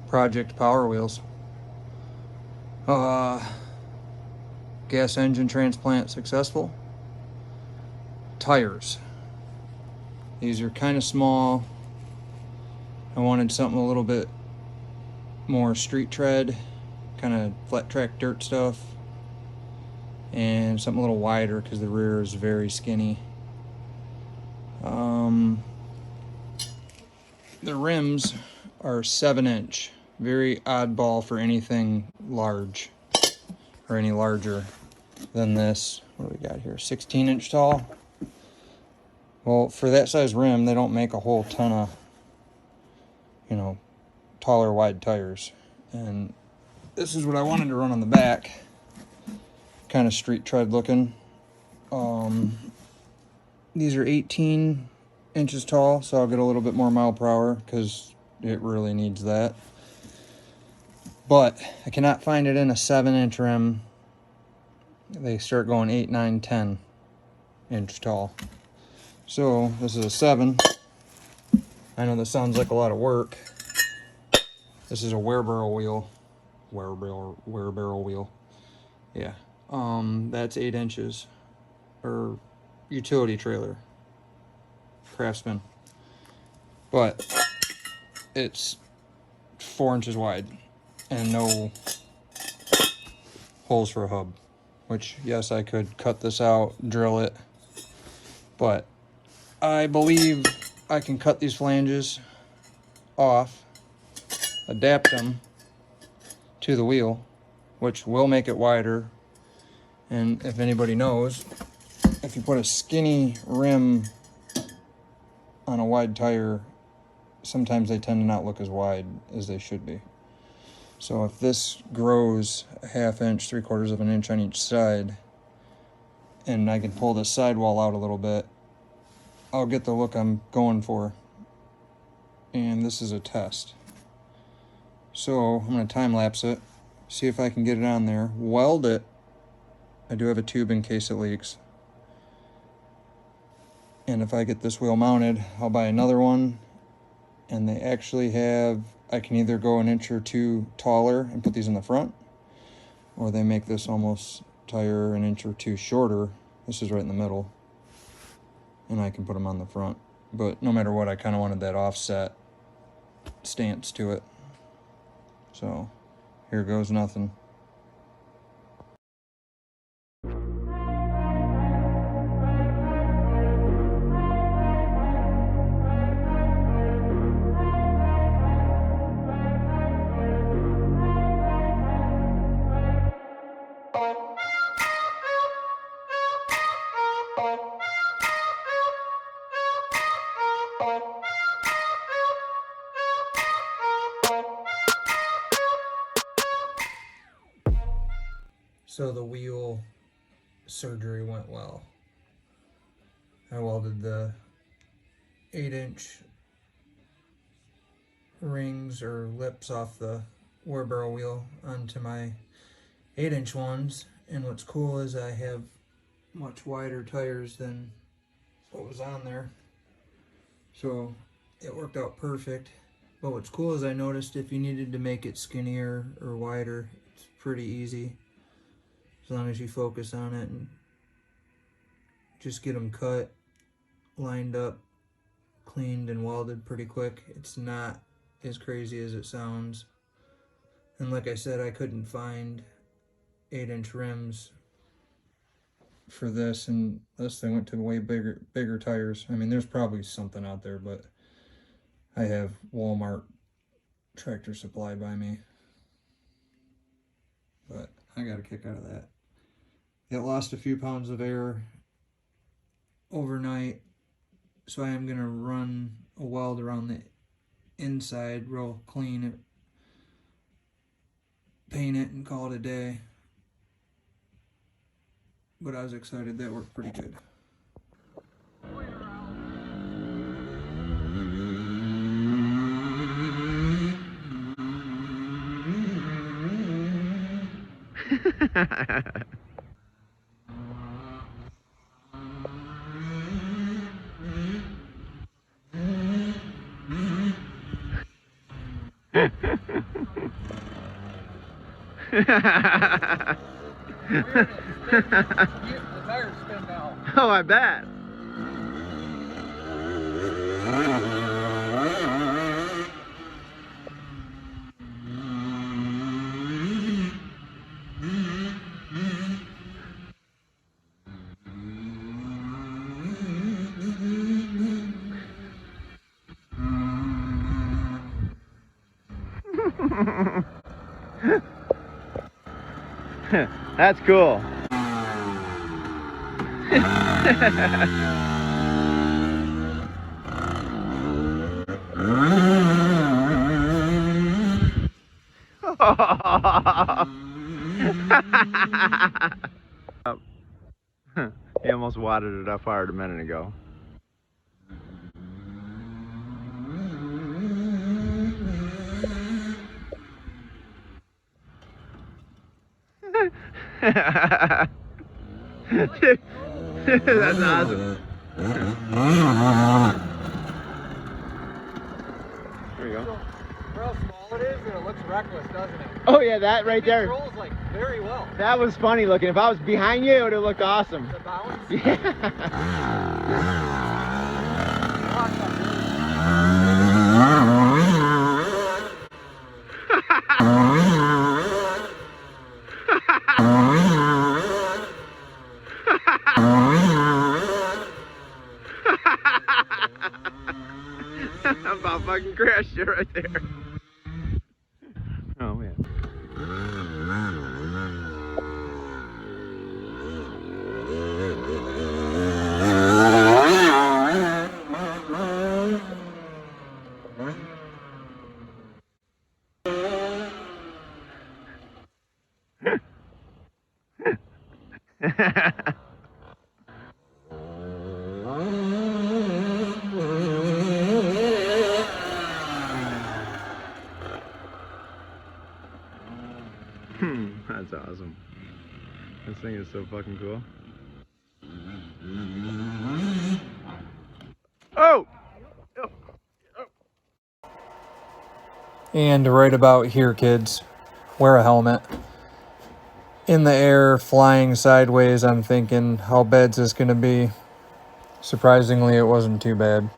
project Power Wheels. Gas engine transplant successful. Tires. These are kind of small. I wanted something a little bit more street tread, kind of flat track dirt stuff, and something a little wider because the rear is very skinny. The rims are 7-inch. Very oddball for anything large or any larger than this. What do we got here? 16-inch tall. Well, for that size rim, they don't make a whole ton of, taller, wide tires. And this is what I wanted to run on the back. Kind of street tread looking. These are 18 inches tall, so I'll get a little bit more mile per hour because it really needs that. But I cannot find it in a 7-inch rim. They start going 8, 9, 10 inch tall. So this is a 7. I know this sounds like a lot of work. This is a wear barrel wheel. Wear barrel wheel. Yeah. That's 8 inches. Or utility trailer. Craftsman. But it's 4 inches wide and no holes for a hub. Which, yes, I could cut this out, drill it, but I believe I can cut these flanges off, adapt them to the wheel, which will make it wider. And if anybody knows, if you put a skinny rim on a wide tire, sometimes they tend to not look as wide as they should be. So if this grows a 1/2 inch, 3/4 of an inch on each side, and I can pull this sidewall out a little bit, I'll get the look I'm going for. And this is a test. So I'm going to time lapse it, see if I can get it on there, weld it. I do have a tube in case it leaks. And if I get this wheel mounted, I'll buy another one. And they actually have, I can either go an inch or two taller and put these in the front, or they make this almost tire an inch or two shorter. This is right in the middle, and I can put them on the front. But no matter what, I kind of wanted that offset stance to it. So here goes nothing. So the wheel surgery went well. I welded the 8-inch rings or lips off the wear barrel wheel onto my 8-inch ones. And what's cool is I have much wider tires than what was on there. So it worked out perfect. But what's cool is I noticed if you needed to make it skinnier or wider, it's pretty easy. As long as you focus on it and just get them cut, lined up, cleaned, and welded pretty quick. It's not as crazy as it sounds. And like I said, I couldn't find 8-inch rims for this, and this thing went to way bigger tires. I mean, there's probably something out there, but I have Walmart Tractor Supply by me. But I got a kick out of that. It lost a few pounds of air overnight, so I am going to run a weld around the inside real clean, paint it, and call it a day. But I was excited. That worked pretty good. Oh, I bet. That's cool. He almost wadded it up hard a minute ago. That's awesome. There we go. For how small it is, it looks reckless, doesn't it? Oh yeah, that right there. It rolls like very well. That was funny looking. If I was behind you, it would have looked awesome. The bounce? I about fucking crashed you right there. Oh man. That's awesome. This thing is so fucking cool. Oh! And right about here, kids, wear a helmet. In the air, flying sideways, I'm thinking, how bad's this gonna be? Surprisingly, it wasn't too bad.